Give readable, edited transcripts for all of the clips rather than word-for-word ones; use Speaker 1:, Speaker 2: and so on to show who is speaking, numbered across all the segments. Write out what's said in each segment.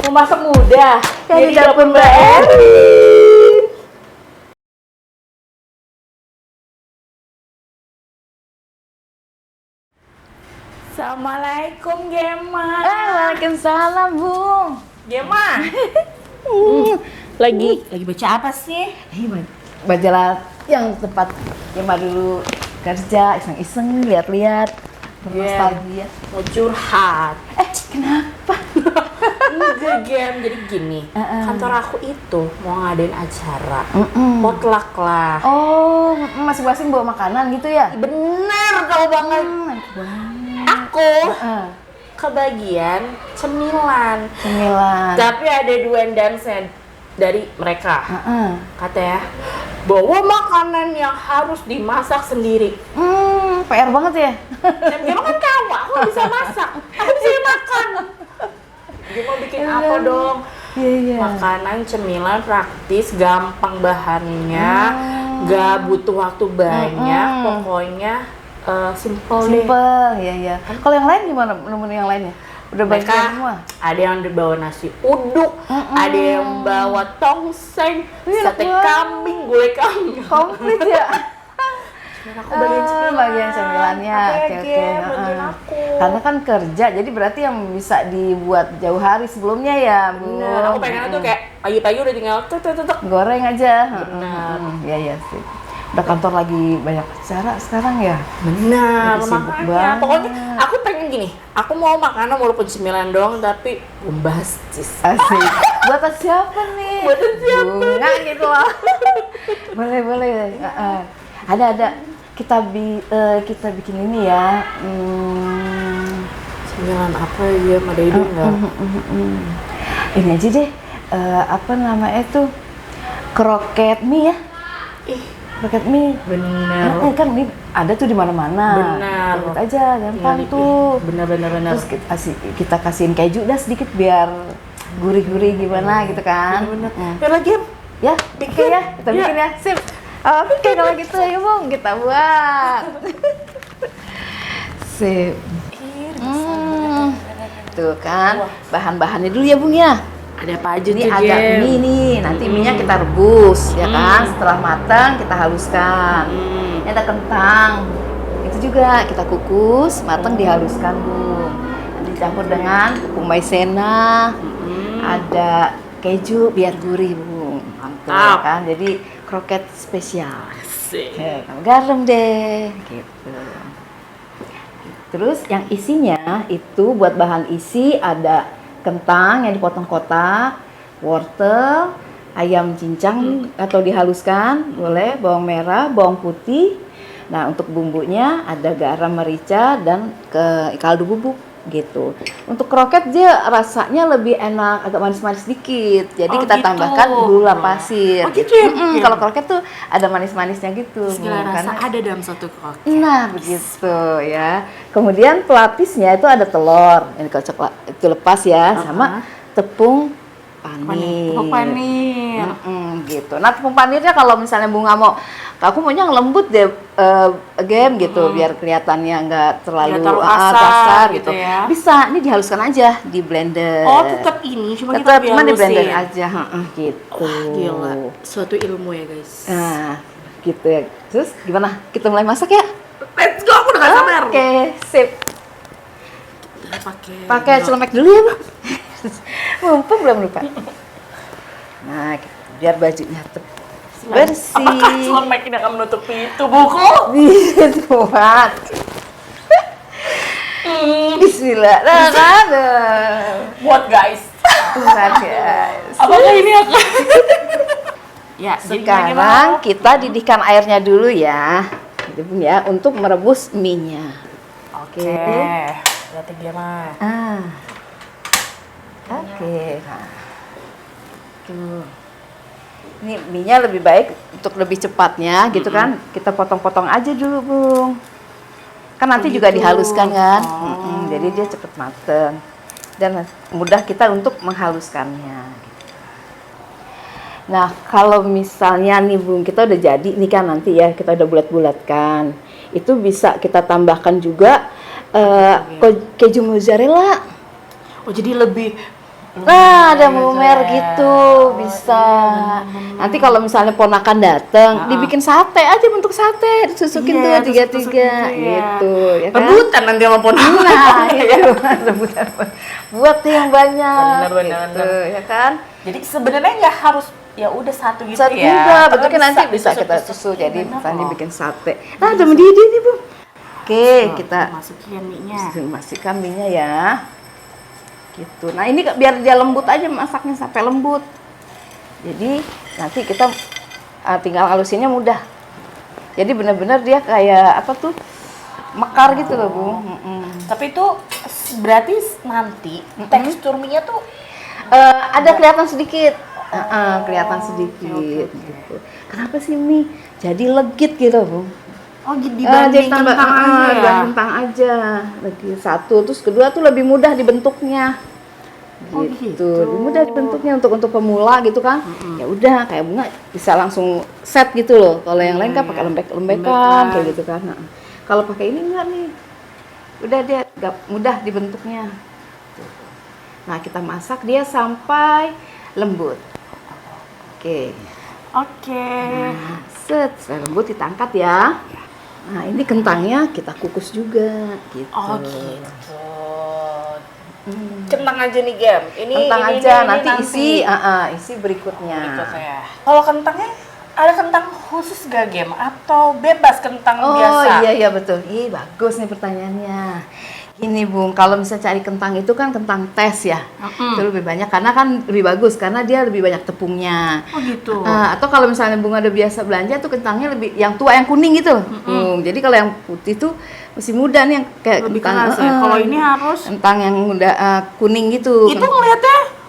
Speaker 1: Mau masak mudah.
Speaker 2: Yang di dapur Mbak Erin.
Speaker 1: Assalamualaikum Gema.
Speaker 2: Waalaikumsalam, Bung.
Speaker 1: Gema. Lagi baca apa sih?
Speaker 2: Majalah yang tempat Gema dulu kerja, iseng-iseng lihat-lihat. Nostalgia.
Speaker 1: Mau curhat.
Speaker 2: Kenapa?
Speaker 1: Enggak Gem, jadi gini. Kantor aku itu mau ngadain acara. Potluck lah.
Speaker 2: Oh, masing-masing bawa makanan gitu ya?
Speaker 1: Bener, tahu banget. Aku kebagian cemilan. Tapi ada dua dansen dari mereka. Katanya bawa makanan yang harus dimasak sendiri.
Speaker 2: PR banget ya?
Speaker 1: Dan Gema kan tahu, aku nggak bisa masak. Aku bisa makan. Gema bikin apa dong?
Speaker 2: Iya.
Speaker 1: Makanan cemilan praktis, gampang bahannya, nggak butuh waktu banyak, pokoknya simple deh.
Speaker 2: Iya. Kalau yang lain gimana? Nemuin yang lainnya? Udah
Speaker 1: Mereka
Speaker 2: bagian semua?
Speaker 1: ada yang bawa nasi uduk, ada yang bawa tongseng, sate kambing, gulai kambing.
Speaker 2: Komplit ya?
Speaker 1: Dan aku bagian
Speaker 2: cemilannya. Oke.
Speaker 1: bagian aku.
Speaker 2: Karena kan kerja, jadi berarti yang bisa dibuat jauh hari sebelumnya ya, Bu.
Speaker 1: Bener, aku pengen tuh kayak pagi-pagi udah tinggal tuk.
Speaker 2: Goreng aja.
Speaker 1: Benar.
Speaker 2: Iya sih. Udah kantor lagi banyak acara sekarang ya?
Speaker 1: Benar,
Speaker 2: Lagi sibuk
Speaker 1: makanya.
Speaker 2: banget.
Speaker 1: Pokoknya aku pengen gini, aku mau makanan walaupun cemilan doang tapi bombastis.
Speaker 2: Asik. Buatan siapa nih?
Speaker 1: Buatan siapa
Speaker 2: Bunga gitu loh. Boleh. Ada. Kita bikin ini ya.
Speaker 1: Cemilan apa ya? Ada ide nggak?
Speaker 2: Ini aja deh. Apa namanya tuh? Kroket mie ya? Kroket mie.
Speaker 1: Bener.
Speaker 2: Kan ini ada tuh di mana-mana.
Speaker 1: Benar.
Speaker 2: Ikut aja, gampang tuh.
Speaker 1: Bener.
Speaker 2: Terus kita kasihin keju dah sedikit biar gurih-gurih gimana gitu kan.
Speaker 1: Bener. Ya lagi
Speaker 2: Ya, oke ya, kita bikin ya. Sip. Oke, kalau gitu ya Bung, kita buat. Sip. Tuh kan, bahan-bahannya dulu ya Bung ya.
Speaker 1: ada apa aja
Speaker 2: Ini
Speaker 1: tuh,
Speaker 2: agak
Speaker 1: Gem?
Speaker 2: mie nih, nanti minyak kita rebus ya kan. Setelah matang kita haluskan. Ini ada kentang, itu juga kita kukus, matang dihaluskan Bung. Nanti dicampur dengan tepung maizena, ada keju biar gurih Bung. Mantap ya kan, jadi kroket spesial. Garam deh, gitu. Terus yang isinya itu buat bahan isi ada kentang yang dipotong kotak, wortel, ayam cincang atau dihaluskan, boleh, bawang merah, bawang putih. Nah, untuk bumbunya ada garam, merica, dan kaldu bubuk gitu. Untuk kroket dia rasanya lebih enak, agak manis-manis dikit. Jadi kita
Speaker 1: gitu.
Speaker 2: tambahkan gula pasir.
Speaker 1: Oh gitu ya?
Speaker 2: Kalau kroket tuh ada manis-manisnya gitu.
Speaker 1: Segala rasa
Speaker 2: Karena-
Speaker 1: ada dalam satu kroket.
Speaker 2: Nah, begitu ya. Kemudian pelapisnya itu ada telur, yang dikocok itu lepas ya, sama tepung panir.
Speaker 1: Tepung panir.
Speaker 2: Gitu. Nah, tepung panirnya kalau misalnya Bunga mau, aku maunya yang lembut deh, Gem gitu, biar kelihatannya nggak terlalu
Speaker 1: Nggak terlalu
Speaker 2: kasar
Speaker 1: gitu
Speaker 2: gitu.
Speaker 1: ya.
Speaker 2: Bisa, ini dihaluskan aja di blender.
Speaker 1: Oh, tetap ini, cuma kita
Speaker 2: Tetap, cuma di blender
Speaker 1: dihalusin.
Speaker 2: aja, gitu.
Speaker 1: Gila, suatu ilmu ya guys.
Speaker 2: Nah, gitu ya. Terus gimana? Kita mulai masak ya?
Speaker 1: Let's go, aku udah gak sabar.
Speaker 2: Oke, sip. Pakai
Speaker 1: Iya.
Speaker 2: celemek dulu ya, Bang. Mumpung belum lupa. Nah, gitu. Biar bajunya bersih.
Speaker 1: Apakah celemek ini akan menutupi tubuhku?
Speaker 2: Buat. Bismillah.
Speaker 1: Buat guys.
Speaker 2: Tuhan, guys.
Speaker 1: Apakah ini akan? Ya,
Speaker 2: Sekarang kita didihkan airnya dulu ya. Gitu, Bun, ya, untuk merebus mie-nya.
Speaker 1: Oke. Berarti dia mah.
Speaker 2: Oke. Nah. Tuh. Ini mie-nya lebih baik untuk lebih cepatnya gitu kan. Kita potong-potong aja dulu, Bung. Kan nanti juga dihaluskan kan. Jadi dia cepet mateng. Dan mudah kita untuk menghaluskannya. Nah, kalau misalnya nih Bung, kita udah jadi nih kan nanti ya, kita udah bulat-bulatkan. Itu bisa kita tambahkan juga keju mozzarella.
Speaker 1: Oh, jadi lebih
Speaker 2: Nah, ada lumer gitu, bisa. Nanti kalau misalnya ponakan datang, dibikin sate aja, bentuk sate, disusukin tuh tiga-tiga gitu, ya kan?
Speaker 1: Rebutan nanti sama ponakan.
Speaker 2: Nah, itu rebutan. Buat yang banyak,
Speaker 1: Bener.
Speaker 2: gitu, ya kan?
Speaker 1: Jadi sebenarnya nggak harus ya udah satu gitu
Speaker 2: Satu
Speaker 1: ya.
Speaker 2: juga, betul kan nanti bisa kita susu, jadi misalnya bikin sate. Nah, udah mendidih nih, Bu. Oke, kita
Speaker 1: masukin mie-nya.
Speaker 2: masukkan mie-nya ya. Gitu. Nah, ini biar dia lembut aja, masaknya sampai lembut. Jadi nanti kita tinggal halusinnya mudah. Jadi benar-benar dia kayak apa tuh? Mekar gitu loh, Bu.
Speaker 1: Tapi itu berarti nanti tekstur mie-nya tuh
Speaker 2: ada kelihatan sedikit. Kelihatan sedikit gitu. Kenapa sih mie jadi legit gitu, Bu?
Speaker 1: oh dibanding kentang aja ya.
Speaker 2: Dibanding kentang aja. Lagi satu, terus kedua tuh lebih mudah dibentuknya. Gitu. Lebih mudah dibentuknya untuk pemula gitu kan. Ya udah kayak bunga bisa langsung set gitu loh. Kalau yang lain kan pakai lembek-lembekan kayak gitu kan. Nah, kalau pakai ini enggak nih. Udah dia mudah dibentuknya. Nah, kita masak dia sampai lembut. Oke. Nah, setelah lembut kita angkat ya. Nah, ini kentangnya kita kukus juga gitu.
Speaker 1: Oh gitu. Kentang aja nih Gem.
Speaker 2: Kentang aja nanti isi berikutnya.
Speaker 1: Kalau kentangnya ada kentang khusus gak Gem atau bebas kentang biasa?
Speaker 2: Oh iya betul. Ih bagus nih pertanyaannya. Ini Bung, kalau misalnya cari kentang itu kan kentang tes ya, itu lebih banyak karena kan lebih bagus karena dia lebih banyak tepungnya.
Speaker 1: Oh gitu.
Speaker 2: Atau kalau misalnya Bung ada biasa belanja tuh kentangnya lebih yang tua yang kuning gitu. Jadi kalau yang putih tuh masih muda nih yang kayak
Speaker 1: lebih
Speaker 2: kentang.
Speaker 1: keras ya. Kalau ini harus
Speaker 2: kentang yang udah kuning gitu.
Speaker 1: Itu ngeliatnya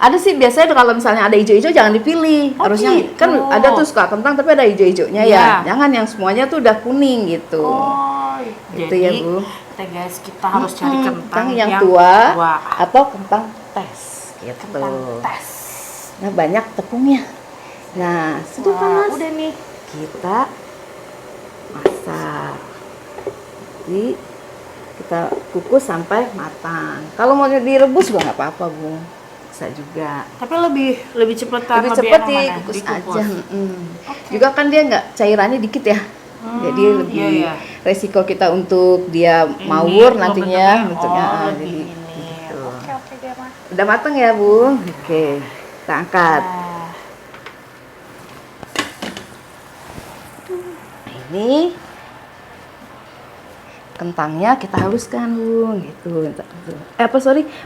Speaker 2: ada sih biasanya kalau misalnya ada hijau-hijau jangan dipilih. Harusnya
Speaker 1: gitu.
Speaker 2: kan ada tuh suka kentang tapi ada hijau-hijaunya ya. Jangan yang semuanya tuh udah kuning gitu.
Speaker 1: Oh,
Speaker 2: gitu
Speaker 1: jadi,
Speaker 2: ya Bu.
Speaker 1: Guys, kita harus cari kentang
Speaker 2: yang tua atau kentang tes gitu.
Speaker 1: Kentang tes.
Speaker 2: Nah, banyak tepungnya. Nah, sudah panas.
Speaker 1: Udah nih.
Speaker 2: Kita masak. Jadi kita kukus sampai matang. Kalau mau direbus juga nggak apa-apa, Bu. Bisa juga.
Speaker 1: Tapi lebih cepat
Speaker 2: Lebih cepat dikukus aja. Juga kan dia nggak cairannya dikit ya. Jadi lebih resiko kita untuk dia mawur nantinya bentuknya. Jadi gitu.
Speaker 1: Oke dia mah.
Speaker 2: Udah matang ya Bu. Oke, kita angkat. Ini kentangnya kita haluskan Bu. Gitu.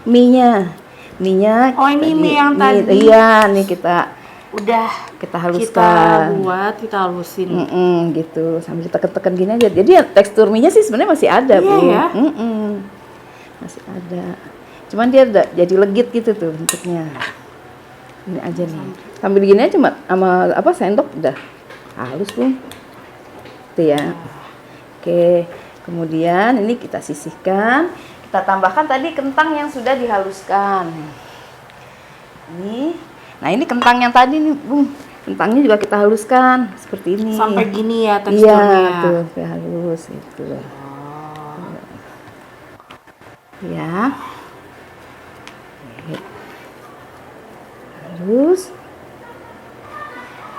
Speaker 2: Mie-nya.
Speaker 1: Oh ini mie yang tadi.
Speaker 2: Iya, nih kita haluskan.
Speaker 1: Kita halusin.
Speaker 2: Gitu sambil tekan-tekan gini aja. Jadi ya, tekstur mie-nya sih sebenarnya masih ada, Bu.
Speaker 1: Ya?
Speaker 2: Masih ada. Cuman dia udah jadi legit gitu tuh bentuknya. Ini aja nih. Sambil gini aja cuma sama sendok udah halus, Bu. Itu ya. Oke. Kemudian ini kita sisihkan. Kita tambahkan tadi kentang yang sudah dihaluskan. Nah ini kentang yang tadi nih, Bung. Kentangnya juga kita haluskan seperti ini.
Speaker 1: Sampai gini ya teksturnya.
Speaker 2: Iya, tuh, sampai halus itu. Ya. Halus.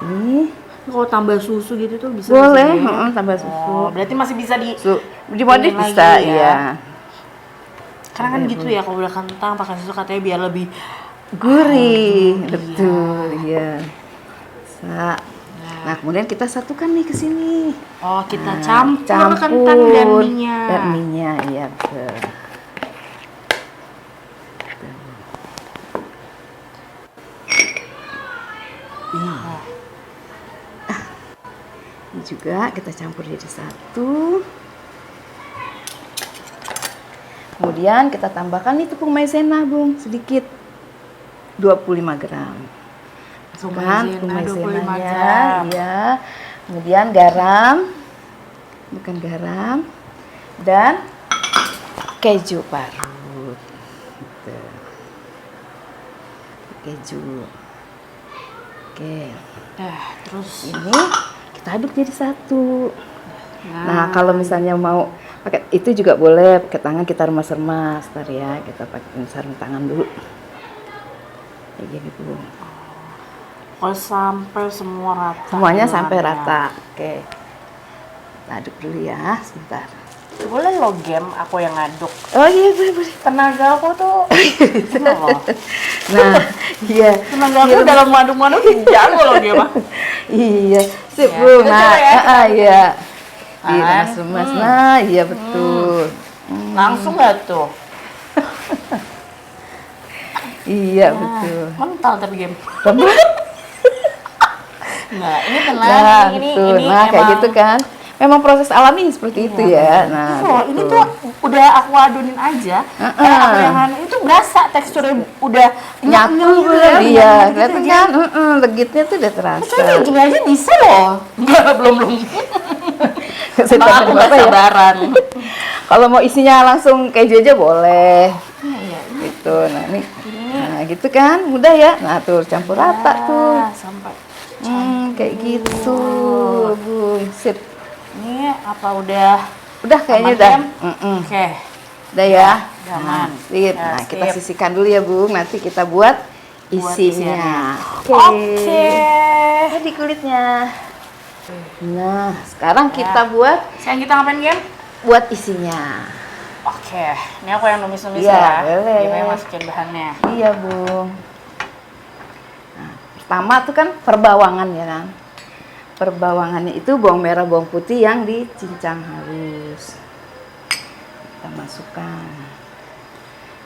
Speaker 2: Ini
Speaker 1: kalau tambah susu gitu tuh bisa.
Speaker 2: Boleh, tambah susu.
Speaker 1: Berarti masih bisa
Speaker 2: dimodif bisa, ya.
Speaker 1: Karena kan gitu ya, kalau udah kentang pakai susu katanya biar lebih
Speaker 2: gurih. Betul, iya. Nah, kemudian kita satukan nih ke sini.
Speaker 1: Oh, kita campur kentang dan mie-nya.
Speaker 2: Iya, betul. Ini juga kita campur jadi satu. Kemudian kita tambahkan nih tepung maizena, Bung, sedikit 25 gram. Masukkan tepung maizenanya, ya. Kemudian garam, bukan garam, dan keju parut. Gitu. Keju. Oke.
Speaker 1: Terus
Speaker 2: ini kita aduk jadi satu. Nah, kalau misalnya mau pakai itu juga boleh, pakai tangan kita remas-remas, ntar ya, kita pakai sarung tangan dulu. Kayak gitu, Bung.
Speaker 1: Kalau sampai semua rata.
Speaker 2: Semuanya sampai
Speaker 1: adonannya.
Speaker 2: rata. Oke. Kita aduk dulu ya, sebentar.
Speaker 1: Boleh lo game, aku yang ngaduk.
Speaker 2: Oh iya, boleh.
Speaker 1: Tenaga aku tuh, ini loh.
Speaker 2: Nah, iya.
Speaker 1: Tenaga aku dalam ngaduk-ngaduk jago lo game.
Speaker 2: Iya, sip,
Speaker 1: Ya,
Speaker 2: Bung.
Speaker 1: kita
Speaker 2: Nah,
Speaker 1: coba ya, kita
Speaker 2: iya.
Speaker 1: Kan?
Speaker 2: Diremas-remas. Nah, iya betul.
Speaker 1: Langsung nggak tuh?
Speaker 2: Iya,
Speaker 1: Nah,
Speaker 2: betul.
Speaker 1: mental tapi game. Nah, ini tenang,
Speaker 2: Nah,
Speaker 1: ini
Speaker 2: betul. Nah, kayak gitu kan. Memang proses alami seperti itu ya. Nah,
Speaker 1: Oh, ini
Speaker 2: betul.
Speaker 1: tuh udah aku adonin aja. Aku yang anu, itu berasa teksturnya udah
Speaker 2: Nyatu
Speaker 1: gitu
Speaker 2: belum? Iya,
Speaker 1: gitu
Speaker 2: kelihatan
Speaker 1: aja.
Speaker 2: kan? Legitnya tuh udah terasa.
Speaker 1: Coba kayak gini aja bisa loh. Enggak, belum.
Speaker 2: Saya
Speaker 1: Emang aku
Speaker 2: tambahin
Speaker 1: nggak
Speaker 2: apa ya?
Speaker 1: sabaran.
Speaker 2: Kalau mau isinya langsung keju aja boleh.
Speaker 1: Iya,
Speaker 2: Gitu. Nah, ini. Nah, gitu kan? Mudah ya. Nah, tuh campur rata tuh.
Speaker 1: Sampai.
Speaker 2: Kayak gitu, Bung. Sip.
Speaker 1: Ini apa udah?
Speaker 2: Udah kayaknya
Speaker 1: Aman,
Speaker 2: udah.
Speaker 1: Tem? Oke.
Speaker 2: Udah ya.
Speaker 1: Udah aman.
Speaker 2: Sip.
Speaker 1: Ya,
Speaker 2: Nah, kita
Speaker 1: sip.
Speaker 2: sisihkan dulu ya, Bung. Nanti kita buat isinya.
Speaker 1: Oke.
Speaker 2: Tadi kulitnya. Nah, sekarang kita buat
Speaker 1: Sekarang kita ngapain, Game?
Speaker 2: isinya.
Speaker 1: Oke. Ini aku yang numis-numis
Speaker 2: Iya,
Speaker 1: ya.
Speaker 2: boleh.
Speaker 1: Gimana yang masukin bahannya?
Speaker 2: Iya, Bung. Nah, pertama tuh kan perbawangan ya kan. Perbawangannya itu bawang merah, bawang putih yang dicincang halus. Kita masukkan.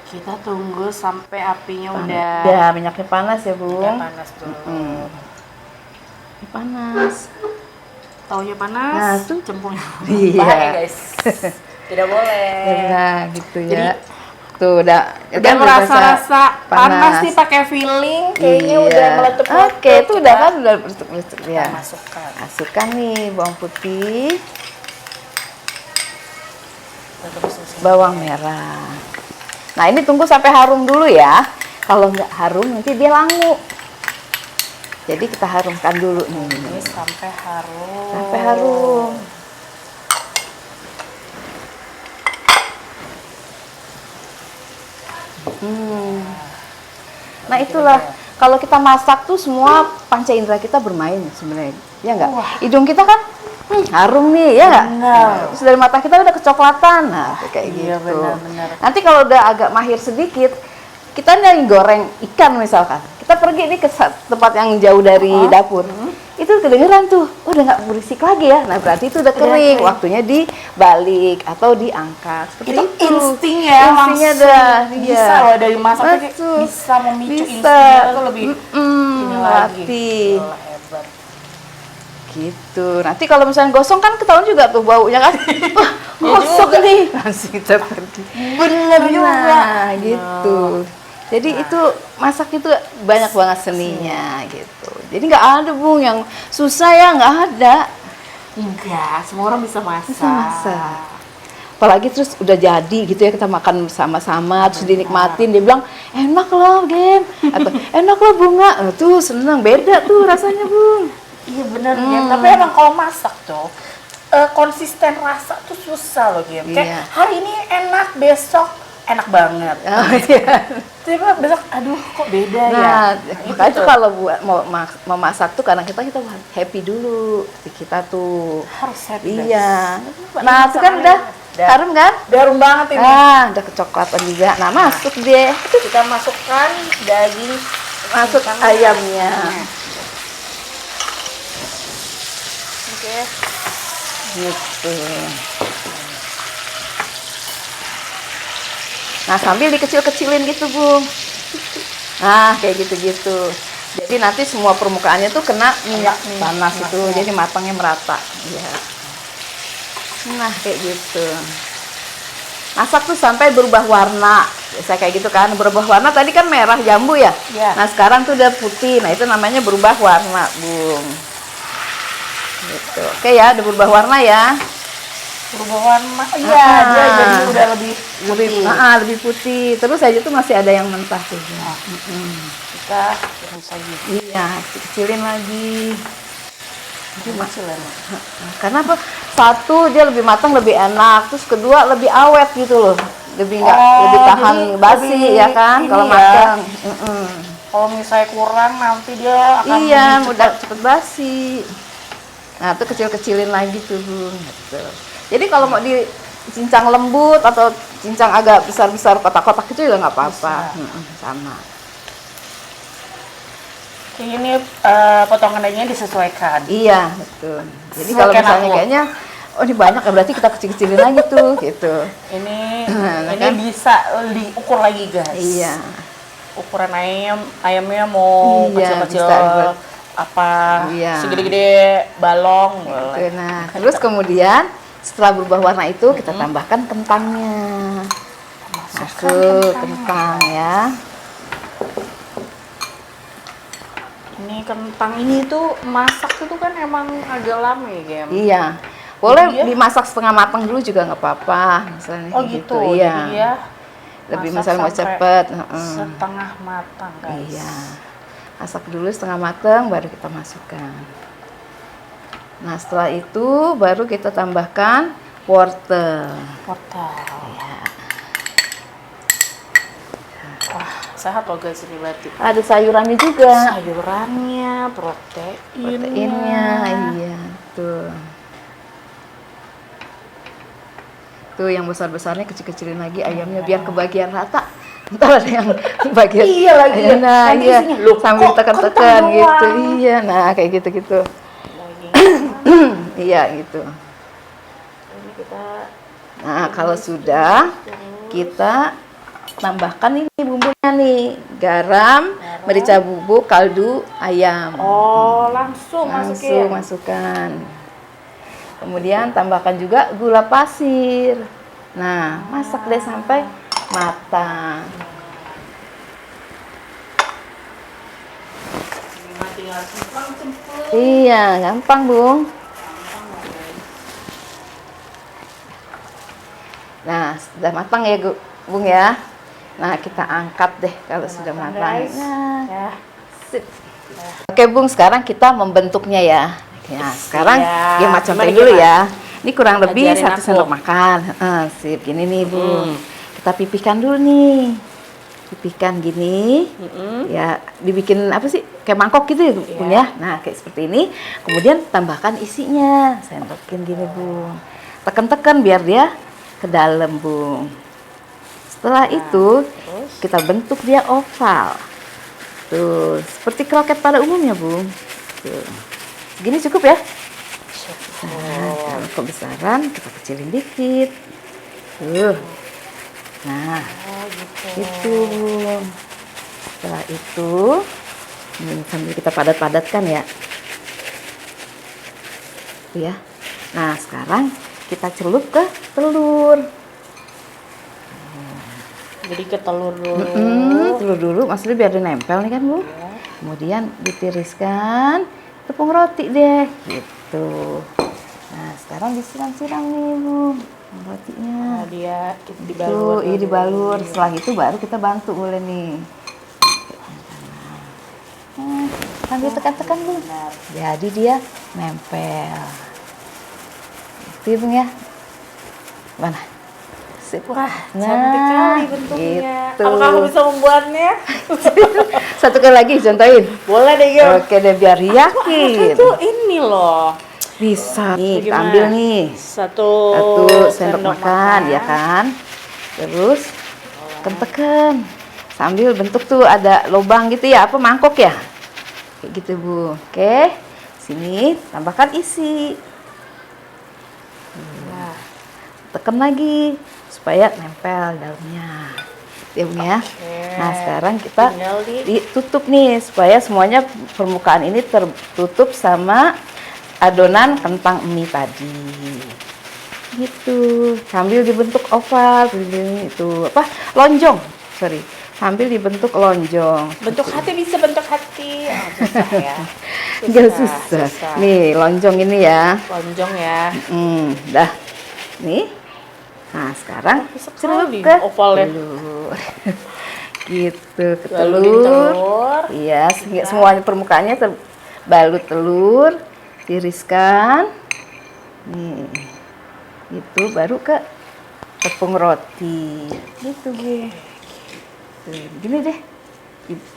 Speaker 1: Kita tunggu sampai apinya udah
Speaker 2: Ya, minyaknya panas ya, Bung.
Speaker 1: panas dulu.
Speaker 2: Ini panas.
Speaker 1: Taunya panas.
Speaker 2: Nah, tuh.
Speaker 1: Cempungnya.
Speaker 2: Iya.
Speaker 1: Bahaya, guys. Tidak boleh.
Speaker 2: Nah, gitu ya.
Speaker 1: Jadi,
Speaker 2: tuh udah kan
Speaker 1: merasa-rasa panas nih pakai feeling kayaknya udah meletup-letup.
Speaker 2: Oke, itu udah kan udah meletup-meletup ya.
Speaker 1: Masukkan.
Speaker 2: Masukkan nih bawang putih, bawang merah. Nah, ini tunggu sampai harum dulu ya. Kalau nggak harum nanti dia langu. Jadi kita harumkan dulu nih.
Speaker 1: Ini sampai harum.
Speaker 2: Sampai harum. Nah, itulah kalau kita masak tuh semua panca indera kita bermain sebenarnya. Ya enggak? Hidung kita kan harum nih, ya enggak? Terus dari mata kita udah kecoklatan. Nah, tuh kayak
Speaker 1: Iya,
Speaker 2: gitu.
Speaker 1: benar-benar.
Speaker 2: Nanti kalau udah agak mahir sedikit, kita nih goreng ikan misalkan. Kita pergi nih ke tempat yang jauh dari dapur. Itu kedengeran tuh, udah nggak berisik lagi ya. Nah, berarti itu udah kering. Waktunya dibalik atau diangkat. Seperti
Speaker 1: Itu
Speaker 2: itu.
Speaker 1: insting ya,
Speaker 2: Instingnya
Speaker 1: langsung
Speaker 2: dah.
Speaker 1: bisa
Speaker 2: Iya.
Speaker 1: loh dari masak aja
Speaker 2: Betul.
Speaker 1: bisa memicu
Speaker 2: Bisa.
Speaker 1: instingnya tuh lebih ini lagi.
Speaker 2: latih.
Speaker 1: Gila, hebat.
Speaker 2: Gitu. Nanti kalau misalnya gosong kan ketahuan juga tuh baunya kan. Wah, gosong nih. Langsung kita pergi.
Speaker 1: Bener juga.
Speaker 2: Nah, gitu. Jadi itu masak itu banyak banget seninya gitu. Jadi nggak ada, Bung, yang susah ya, nggak ada.
Speaker 1: Enggak, semua orang bisa masak.
Speaker 2: Bisa masak. Apalagi terus udah jadi gitu ya, kita makan sama-sama terus dinikmatin, dia bilang enak loh Game atau enak loh Bunga. Tuh seneng, beda tuh rasanya, Bung.
Speaker 1: Iya bener Gem. Tapi emang kalau masak tuh konsisten rasa tuh susah loh Gem.
Speaker 2: Iya.
Speaker 1: Kayak hari ini enak, besok enak banget.
Speaker 2: Oh, iya.
Speaker 1: Tiba besok aduh kok beda ya.
Speaker 2: Nah, makanya tuh kalau buat mau memasak tuh kadang kita happy dulu kita tuh.
Speaker 1: Harus happy. guys.
Speaker 2: Iya. Nah, itu kan udah harum kan?
Speaker 1: Udah harum banget ini.
Speaker 2: Ah, udah kecoklatan juga. Nah, masuk deh.
Speaker 1: Kita masukkan daging,
Speaker 2: Masuk ayamnya.
Speaker 1: Oke.
Speaker 2: Gitu. Nah, sambil dikecil-kecilin gitu, Bung. Nah, kayak gitu-gitu. Jadi nanti semua permukaannya tuh kena minyak panas itu, jadi matangnya merata. Ya. Nah, kayak gitu. Masak tuh sampai berubah warna. Biasa kayak gitu kan, berubah warna. Tadi kan merah jambu ya?
Speaker 1: Iya.
Speaker 2: Nah, sekarang tuh udah putih. Nah, itu namanya berubah warna, Bung. Gitu. Oke ya, udah berubah warna ya.
Speaker 1: Berubah warna. Iya, dia jadi udah lebih
Speaker 2: Lebih putih. Terus aja tuh masih ada yang mentah tuh.
Speaker 1: Kita terus lagi.
Speaker 2: Iya, kecilin lagi.
Speaker 1: Kecilan.
Speaker 2: Karena apa? Satu dia lebih matang, lebih enak. Terus kedua lebih awet gitu loh. Lebih nggak lebih tahan
Speaker 1: jadi
Speaker 2: basi
Speaker 1: lebih
Speaker 2: ya kan
Speaker 1: ini
Speaker 2: kalau
Speaker 1: ya.
Speaker 2: matang.
Speaker 1: Kalau misalnya kurang nanti dia akan
Speaker 2: iya,
Speaker 1: lebih
Speaker 2: mudah cepet basi. Nah, itu kecil-kecilin lagi tuh, Bung. Gitu. Jadi kalau mau dicincang lembut atau cincang agak besar-besar kotak-kotak itu juga nggak apa-apa. Sama.
Speaker 1: Kayak gini potongannya disesuaikan.
Speaker 2: Iya, betul. Jadi
Speaker 1: Sesuaikan
Speaker 2: kalau misalnya
Speaker 1: aku.
Speaker 2: kayaknya, oh ini banyak ya berarti kita kecil-kecilin lagi tuh, gitu.
Speaker 1: Ini
Speaker 2: Nah,
Speaker 1: ini
Speaker 2: kan?
Speaker 1: bisa diukur lagi, guys.
Speaker 2: Iya.
Speaker 1: Ukuran ayamnya mau
Speaker 2: Iya,
Speaker 1: kecil-kecil
Speaker 2: bisa buat-
Speaker 1: apa,
Speaker 2: Iya.
Speaker 1: segede-gede balong boleh.
Speaker 2: Oke, nah, terus kemudian setelah berubah warna itu kita tambahkan kentangnya. Masuk kentang ya.
Speaker 1: Ini kentang ini tuh masak itu kan emang agak lama ya, Gem?
Speaker 2: Iya. Boleh
Speaker 1: Jadi ya?
Speaker 2: dimasak setengah matang dulu juga nggak apa-apa, misalnya
Speaker 1: Oh
Speaker 2: kayak
Speaker 1: gitu,
Speaker 2: Iya.
Speaker 1: jadi ya
Speaker 2: Lebih
Speaker 1: masak
Speaker 2: misalnya mau
Speaker 1: sampai
Speaker 2: cepet.
Speaker 1: setengah matang, guys.
Speaker 2: Iya. Masak dulu setengah matang baru kita masukkan. Nah, setelah itu baru kita tambahkan wortel.
Speaker 1: Wortel.
Speaker 2: Iya.
Speaker 1: Wah, sehat loh guys ini berarti.
Speaker 2: Ada sayurannya juga.
Speaker 1: Sayurannya, proteinnya.
Speaker 2: Proteinnya, iya, tuh. Tuh yang besar-besarnya kecil-kecilin lagi ayamnya biar kebagian rata. Ntar ada yang bagian
Speaker 1: Iya lagi.
Speaker 2: ayam, nah,
Speaker 1: Nanti
Speaker 2: iya.
Speaker 1: isinya, loh,
Speaker 2: Sambil
Speaker 1: kok
Speaker 2: tekan-tekan
Speaker 1: kentang
Speaker 2: gitu.
Speaker 1: doang?
Speaker 2: Iya, nah kayak gitu-gitu. Iya, gitu.
Speaker 1: Ini kita
Speaker 2: Nah, kalau sudah kita tambahkan ini bumbunya nih, garam, merica bubuk, kaldu ayam.
Speaker 1: langsung
Speaker 2: Langsung
Speaker 1: masukin.
Speaker 2: masukkan. Kemudian tambahkan juga gula pasir. Nah, masak deh sampai matang.
Speaker 1: Tinggal cemplang-cemplung.
Speaker 2: Iya, gampang, Bung. Nah, sudah matang ya, Bung ya. Nah, kita angkat deh kalau sudah matang.
Speaker 1: Guys.
Speaker 2: Nah,
Speaker 1: Ya.
Speaker 2: sip. Oke, Bung, sekarang kita membentuknya ya. Ya, sekarang
Speaker 1: Siap.
Speaker 2: Gema contohin
Speaker 1: Gimana,
Speaker 2: dulu
Speaker 1: Gema?
Speaker 2: ya. Ini kurang lebih
Speaker 1: Ajarin
Speaker 2: 1
Speaker 1: aku.
Speaker 2: sendok makan. Sip, gini nih, Bung. Kita pipihkan dulu nih. Pipihkan gini. Ya, dibikin apa sih? Kayak mangkok gitu ya, Bung ya. Nah, kayak seperti ini. Kemudian tambahkan isinya. Sendokin gini, Bung. Tekan-tekan biar dia ke dalam, Bung. Setelah itu kita bentuk dia oval. Tuh, seperti kroket pada umumnya, Bung. Tuh. Segini cukup ya? Nah, kalau kebesaran kita kecilin dikit. Tuh. Nah, itu. Setelah itu, ini sambil kita padat-padatkan ya. Tuh ya. Nah, sekarang kita celup ke telur.
Speaker 1: Jadi ke telur dulu.
Speaker 2: Telur dulu, maksudnya biar dia nempel nih kan, Bu. Kemudian ditiriskan tepung roti deh, gitu. Nah, sekarang disiram-siram nih, Bu, tepung rotinya.
Speaker 1: Nah, dia dibalur.
Speaker 2: Tuh, iya dibalur. Setelah itu baru kita bantu boleh nih. Nah, sambil tekan-tekan, Bu. Jadi dia nempel. Itu ya, Bung ya. Mana? Sip.
Speaker 1: Wah, cantik kali bentuknya.
Speaker 2: gitu.
Speaker 1: Apakah kamu bisa membuatnya?
Speaker 2: Satu kali lagi contohin.
Speaker 1: Boleh deh, Gem.
Speaker 2: Oke deh, biar yakin.
Speaker 1: Itu ini loh.
Speaker 2: Bisa. Nih, kita
Speaker 1: Gimana?
Speaker 2: ambil nih.
Speaker 1: Satu
Speaker 2: Sendok makan, ya kan? Terus tekan-tekan. Sambil bentuk tuh ada lubang gitu ya, apa mangkok ya? Kayak gitu, Bu. Oke. Sini tambahkan isi.
Speaker 1: Nah,
Speaker 2: Tekan lagi supaya nempel dalamnya. Ya, Bung ya. Nah, sekarang kita
Speaker 1: tinggal
Speaker 2: ditutup nih supaya semuanya permukaan ini tertutup sama adonan kentang mie tadi. Gitu. Sambil dibentuk oval, itu apa? Lonjong. Sorry. Sambil dibentuk lonjong.
Speaker 1: bentuk hati bisa bentuk hati. Oh, susah ya.
Speaker 2: Nggak susah. Nih, lonjong ini ya.
Speaker 1: Lonjong ya.
Speaker 2: Dah. Nih. Nah, sekarang celup
Speaker 1: sekali
Speaker 2: ke
Speaker 1: ovalnya.
Speaker 2: telur. Gitu, ke
Speaker 1: Balurin
Speaker 2: telur.
Speaker 1: telur.
Speaker 2: Iya, semuanya permukaannya terbalut telur, tiriskan. Nih. Itu baru ke tepung roti. Gitu, Bu. Tuh, gini deh.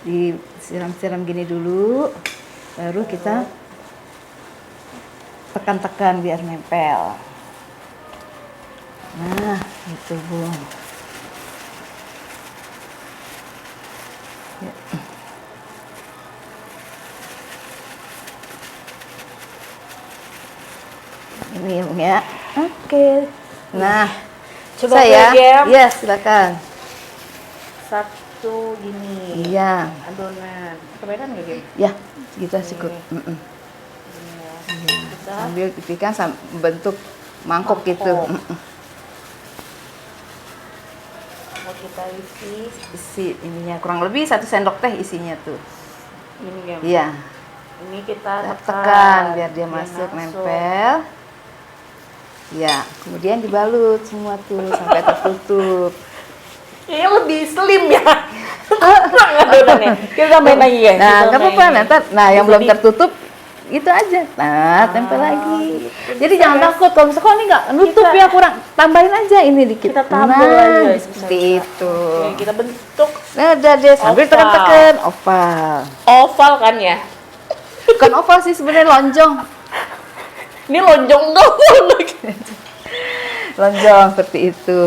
Speaker 2: disiram-siram gini dulu, baru kita tekan-tekan biar nempel. Nah, gitu Bung. Ya. Ini ya Bung ya. Oke. Nah,
Speaker 1: Coba
Speaker 2: saya,
Speaker 1: Gem.
Speaker 2: ya silakan.
Speaker 1: Satu gini.
Speaker 2: Iya.
Speaker 1: Adonan. Kebetulan nggak Gem?
Speaker 2: Ya, gitu cukup.
Speaker 1: Kita
Speaker 2: Sambil dipikirkan bentuk mangkok gitu.
Speaker 1: mau kita
Speaker 2: Isi ininya kurang lebih 1 sendok teh isinya tuh.
Speaker 1: ini Gem.
Speaker 2: Iya.
Speaker 1: Ini kita
Speaker 2: Tekan biar dia masuk nempel. Ya, kemudian dibalut semua tuh sampai tertutup.
Speaker 1: Ini lebih slim ya. Adonannya. Kita tambahin lagi ya.
Speaker 2: Nah, nggak apa-apa. Nah, yang belum
Speaker 1: Jadi-
Speaker 2: tertutup itu aja. Nah, tempel lagi.
Speaker 1: gitu.
Speaker 2: Jadi
Speaker 1: Bisa,
Speaker 2: jangan
Speaker 1: guys.
Speaker 2: takut kalau misalkan ini nggak nutup
Speaker 1: Kita-
Speaker 2: ya kurang, tambahin aja ini dikit.
Speaker 1: Kita tabur
Speaker 2: nah,
Speaker 1: aja guys.
Speaker 2: seperti itu.
Speaker 1: Oke, kita bentuk
Speaker 2: Nah, udah deh sambil
Speaker 1: Oval.
Speaker 2: tekan-tekan oval.
Speaker 1: oval kan ya.
Speaker 2: Bukan oval sih sebenarnya lonjong.
Speaker 1: Ini lonjong dong.
Speaker 2: Lonjong seperti itu.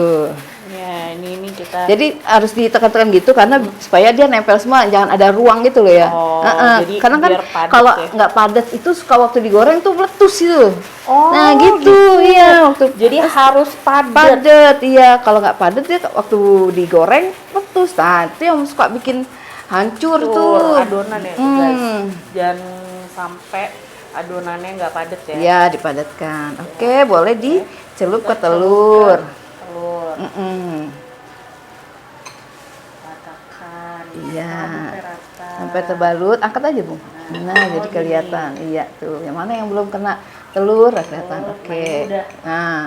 Speaker 1: Ya, ini kita.
Speaker 2: Jadi harus ditekan-tekan gitu karena supaya dia nempel semua, jangan ada ruang gitu loh ya.
Speaker 1: Oh, jadi
Speaker 2: karena kan
Speaker 1: biar padat
Speaker 2: kalau
Speaker 1: ya.
Speaker 2: nggak padat itu suka waktu digoreng tuh meletus gitu.
Speaker 1: Oh,
Speaker 2: Nah gitu, iya waktu
Speaker 1: Jadi harus padat.
Speaker 2: padat, iya kalau nggak padat dia waktu digoreng meletus. Nah itu yang suka bikin hancur tuh.
Speaker 1: Adonan ya, guys. Jangan sampai adonannya nggak padat ya.
Speaker 2: Ya dipadatkan. Oke, boleh dicelup ke telur.
Speaker 1: Telur. Ratakan.
Speaker 2: Iya.
Speaker 1: Sampai rata.
Speaker 2: Sampai terbalut, angkat aja Bung. Nah, jadi
Speaker 1: gini.
Speaker 2: kelihatan. Iya tuh. Yang mana yang belum kena telur kelihatan.
Speaker 1: Oh,
Speaker 2: Oke.
Speaker 1: nah, udah.
Speaker 2: Nah,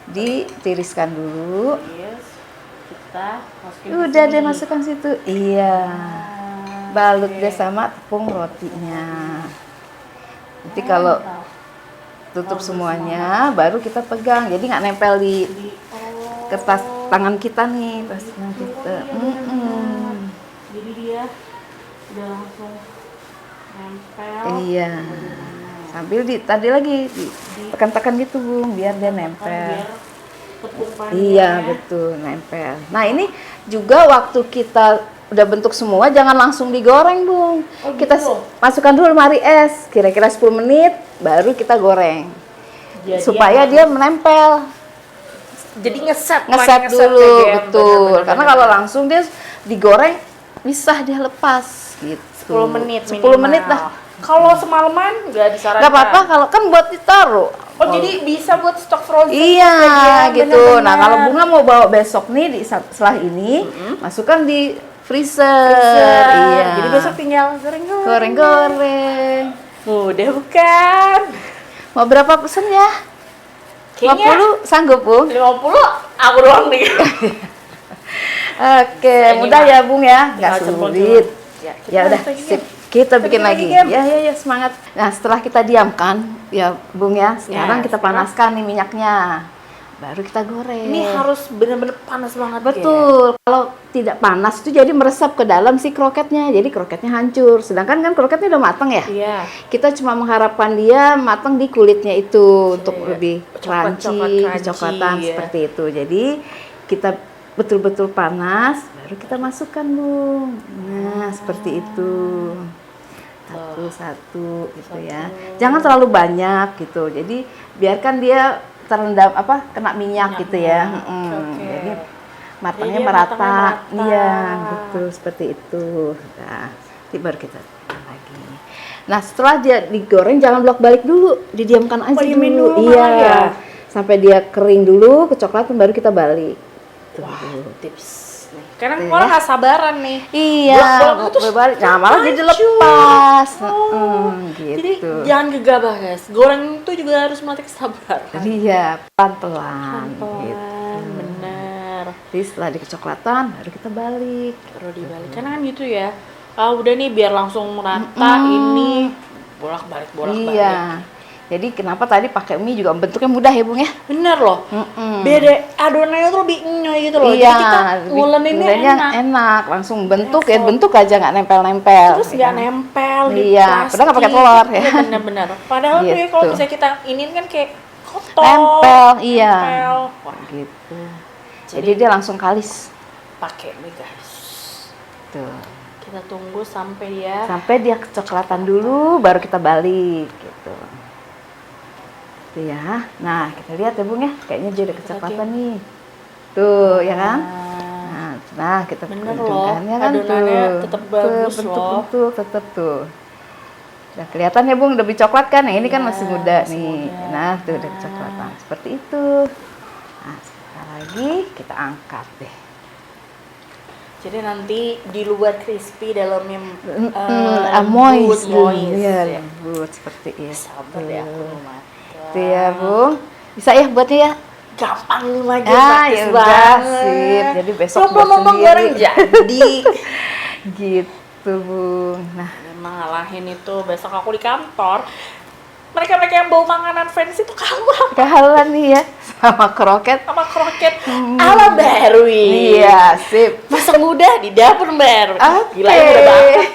Speaker 2: ditiriskan dulu.
Speaker 1: Yes. Kita masukin
Speaker 2: Udah
Speaker 1: ke
Speaker 2: deh
Speaker 1: sini.
Speaker 2: masukkan situ. Iya.
Speaker 1: Ah,
Speaker 2: Balut
Speaker 1: oke.
Speaker 2: deh sama tepung rotinya. Nanti kalau tutup semuanya, baru kita pegang. Jadi nggak nempel di kertas tangan kita nih. Pas tangan kita.
Speaker 1: Jadi dia udah langsung nempel.
Speaker 2: Iya. Sambil tadi lagi tekan-tekan gitu Bung, biar dia nempel.
Speaker 1: Biar tepung panennya.
Speaker 2: Iya betul, nempel. Nah ini juga waktu kita udah bentuk semua, jangan langsung digoreng Bung.
Speaker 1: Oh,
Speaker 2: Kita
Speaker 1: gitu?
Speaker 2: masukkan dulu lemari es, kira-kira 10 menit, baru kita goreng.
Speaker 1: Jadi
Speaker 2: Supaya dia menempel,
Speaker 1: jadi ngeset
Speaker 2: ngeset
Speaker 1: pakai
Speaker 2: dulu,
Speaker 1: ya, Gem.
Speaker 2: betul.
Speaker 1: Bener-bener.
Speaker 2: Karena kalau langsung dia digoreng, bisa dia lepas gitu.
Speaker 1: 10 menit
Speaker 2: 10
Speaker 1: minimal.
Speaker 2: menit dah.
Speaker 1: Kalau semalaman nggak disarankan.
Speaker 2: Nggak apa-apa kalau kan buat ditaruh.
Speaker 1: Oh, jadi bisa buat stok frozen.
Speaker 2: Iya
Speaker 1: ya,
Speaker 2: gitu.
Speaker 1: bener-bener.
Speaker 2: Nah kalau bunga mau bawa besok nih setelah ini, masukkan di freezer. Iya.
Speaker 1: Jadi besok tinggal goreng-goreng.
Speaker 2: Goreng-goreng.
Speaker 1: Mudah bukan?
Speaker 2: Mau berapa pesen ya?
Speaker 1: Kayaknya
Speaker 2: 50 sanggup Bung?
Speaker 1: 50 aku doang nih.
Speaker 2: Oke,
Speaker 1: Ini
Speaker 2: mudah
Speaker 1: mah
Speaker 2: ya Bung ya, nggak
Speaker 1: tinggal cemplung
Speaker 2: sulit.
Speaker 1: dulu. Ya, kita
Speaker 2: Ya udah,
Speaker 1: lagi,
Speaker 2: sip.
Speaker 1: Gem.
Speaker 2: Kita bikin lagi.
Speaker 1: Gem.
Speaker 2: Ya, semangat. Nah, setelah kita diamkan, ya Bung ya, sekarang kita
Speaker 1: sekarang-
Speaker 2: panaskan nih minyaknya. Baru kita goreng.
Speaker 1: Ini harus bener-bener panas banget.
Speaker 2: Betul. Kalau tidak panas itu jadi meresap ke dalam si kroketnya. Jadi kroketnya hancur. Sedangkan kan kroketnya udah matang ya.
Speaker 1: Iya.
Speaker 2: Kita cuma mengharapkan dia matang di kulitnya itu untuk
Speaker 1: Iya.
Speaker 2: lebih
Speaker 1: Coklat,
Speaker 2: crunchy,
Speaker 1: crunchy,
Speaker 2: kecoklatan
Speaker 1: ya.
Speaker 2: seperti itu. Jadi kita betul-betul panas, baru kita masukkan Bung. Nah, seperti itu. Satu-satu gitu ya. Jangan terlalu banyak gitu. Jadi biarkan dia terendam kena minyak gitu ya.
Speaker 1: Oke.
Speaker 2: Jadi matangnya
Speaker 1: Jadi dia
Speaker 2: merata.
Speaker 1: matangnya merata.
Speaker 2: Iya, betul seperti itu. Nah, nanti baru kita lagi. Nah, setelah dia digoreng jangan bolak-balik dulu, didiamkan aja
Speaker 1: diemin
Speaker 2: dulu.
Speaker 1: dulu malah
Speaker 2: Iya.
Speaker 1: ya?
Speaker 2: Sampai dia kering dulu, kecoklatan baru kita balik. Tuh.
Speaker 1: Wah, tips nih. Karena
Speaker 2: Tuh
Speaker 1: orang
Speaker 2: ya.
Speaker 1: nggak sabaran nih.
Speaker 2: Iya,
Speaker 1: Bolak-balik terus
Speaker 2: berbalik. Nah, malah jadi
Speaker 1: hancur.
Speaker 2: lepas.
Speaker 1: Oh,
Speaker 2: gitu.
Speaker 1: Jadi jangan gegabah guys. Goreng itu juga harus melatih kesabaran.
Speaker 2: Iya, pelan-pelan.
Speaker 1: Pelan,
Speaker 2: Gitu.
Speaker 1: bener.
Speaker 2: Jadi setelah di kecoklatan baru kita balik.
Speaker 1: Perlu dibalik. Karena kan gitu ya. Ah udah nih biar langsung merata ini bolak-balik.
Speaker 2: Iya. Jadi kenapa tadi pakai mie juga bentuknya mudah ya Bung ya?
Speaker 1: Bener loh.
Speaker 2: Mm-mm.
Speaker 1: Beda adonannya tuh lebih nyoy gitu loh.
Speaker 2: Iya,
Speaker 1: Jadi kita nguleninnya enak.
Speaker 2: langsung bentuk ya, bentuk aja nggak nempel-nempel.
Speaker 1: Terus nggak nempel di
Speaker 2: Iya,
Speaker 1: plastik.
Speaker 2: padahal nggak pakai telur ya.
Speaker 1: Iya, bener-bener. Padahal tuh ya
Speaker 2: Gitu.
Speaker 1: kalau misalnya kita inin kan kayak kotor.
Speaker 2: Nempel, iya.
Speaker 1: Nempel. Wah,
Speaker 2: Gitu. Jadi dia langsung kalis.
Speaker 1: pakai nih guys.
Speaker 2: Tuh.
Speaker 1: Kita tunggu sampai dia
Speaker 2: Sampai dia kecoklatan dulu, baru kita balik gitu. Tuh ya. Nah, kita lihat ya Bung ya, kayaknya dia udah kecoklatan nih. Tuh, ya kan? Nah, kita
Speaker 1: bener
Speaker 2: perhitungkannya
Speaker 1: loh,
Speaker 2: kan
Speaker 1: adonannya
Speaker 2: tuh.
Speaker 1: tetap bagus
Speaker 2: tuh,
Speaker 1: loh.
Speaker 2: bentuk tetap tuh. Udah kelihatan ya Bung, udah lebih coklat kan? Nah, ini kan
Speaker 1: Iya,
Speaker 2: masih muda
Speaker 1: masih
Speaker 2: nih.
Speaker 1: muda.
Speaker 2: Nah, tuh udah kecoklatan. Seperti itu. Nah, sebentar lagi kita angkat deh.
Speaker 1: Jadi nanti di luar crispy, dalamnya
Speaker 2: Moist,
Speaker 1: moist.
Speaker 2: ya,
Speaker 1: Ya.
Speaker 2: lembut seperti itu.
Speaker 1: Sabar ya aku mau makan.
Speaker 2: Itu ya Bung. Bisa ya buatnya ya?
Speaker 1: Gampang 5 jam,
Speaker 2: Ah,
Speaker 1: praktis
Speaker 2: ya udah,
Speaker 1: banget.
Speaker 2: sip. Jadi besok
Speaker 1: Belum
Speaker 2: buat
Speaker 1: ngomong
Speaker 2: sendiri.
Speaker 1: goreng jadi.
Speaker 2: Gitu Bung. Nah,
Speaker 1: Memang ngalahin itu, besok aku di kantor. Mereka yang bawa makanan fancy itu kalah
Speaker 2: kehalan nih ya sama kroket.
Speaker 1: sama kroket ala Berwi.
Speaker 2: Iya, sip.
Speaker 1: Masa muda di dapur Berwi.
Speaker 2: Oke.
Speaker 1: Gila, ini udah banget.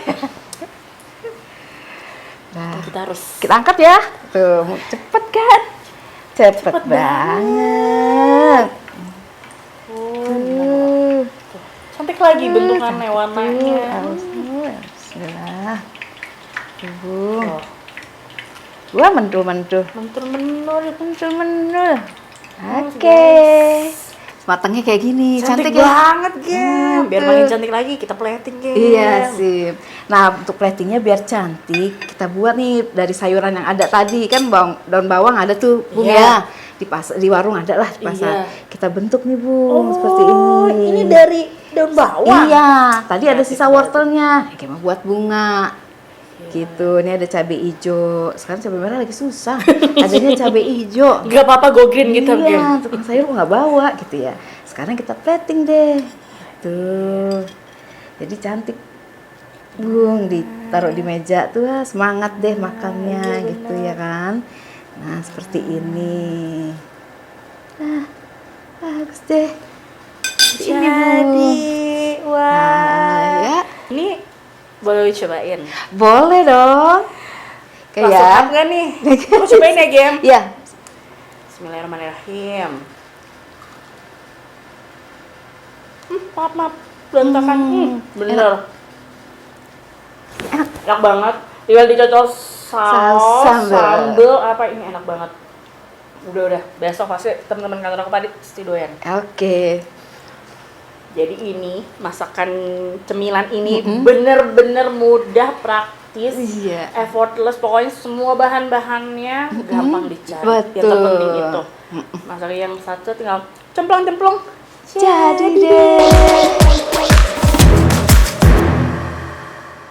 Speaker 2: Nah,
Speaker 1: Kita harus
Speaker 2: kita angkat ya. Tuh, cepet kan? Cepet banget. Tuh.
Speaker 1: cantik lagi bentukannya, warnanya.
Speaker 2: Bismillah. Tuh, Bung.
Speaker 1: Tuh.
Speaker 2: Wah, mentul-mentul.
Speaker 1: Mentul-mentul.
Speaker 2: Mentul-mentul. Oke. Matangnya kayak gini,
Speaker 1: Cantik
Speaker 2: cantik, ya.
Speaker 1: banget, Gem. Biar
Speaker 2: tuh.
Speaker 1: makin cantik lagi, kita plating, Gem.
Speaker 2: Iya, sip. Nah, untuk platingnya biar cantik, kita buat nih dari sayuran yang ada tadi. Kan daun bawang ada tuh, Bung
Speaker 1: Iya.
Speaker 2: ya. Di warung ada lah di pasar.
Speaker 1: Iya.
Speaker 2: Kita bentuk nih, Bung, seperti ini.
Speaker 1: Ini dari daun bawang.
Speaker 2: Iya, tadi ada
Speaker 1: Kreatif
Speaker 2: sisa
Speaker 1: banget.
Speaker 2: wortelnya. Kayak mau buat bunga. Gitu. Ini ada cabai hijau. Sekarang cabai merah lagi susah. Adanya cabai hijau.
Speaker 1: Gak apa-apa, go green gitu, Gem.
Speaker 2: Iya, tukang sayur nggak bawa gitu ya. Sekarang kita plating deh. Tuh. Jadi cantik. Bung, ditaruh di meja tuh, semangat deh makannya gitu ya kan. Nah, seperti ini. Nah, bagus deh. Ini, Bung.
Speaker 1: Jadi, wah.
Speaker 2: Nah, ya.
Speaker 1: Ini boleh cobain.
Speaker 2: Boleh dong.
Speaker 1: Langsung up nggak nih? Aku cobain ya, Gem.
Speaker 2: Iya.
Speaker 1: Bismillahirrahmanirrahim. Maaf, berantakan. Bener. Enak banget. Tinggal dicocol saus, sambel, apa ini enak banget. Udah. Besok pasti teman-teman kantor aku pasti doyan.
Speaker 2: Oke.
Speaker 1: Jadi ini masakan cemilan ini bener-bener mudah, praktis,
Speaker 2: Iya.
Speaker 1: effortless. Pokoknya semua bahan-bahannya gampang dicari.
Speaker 2: Betul.
Speaker 1: Yang terpenting itu. Masak yang satu tinggal cemplong-cemplong.
Speaker 2: Jadi deh.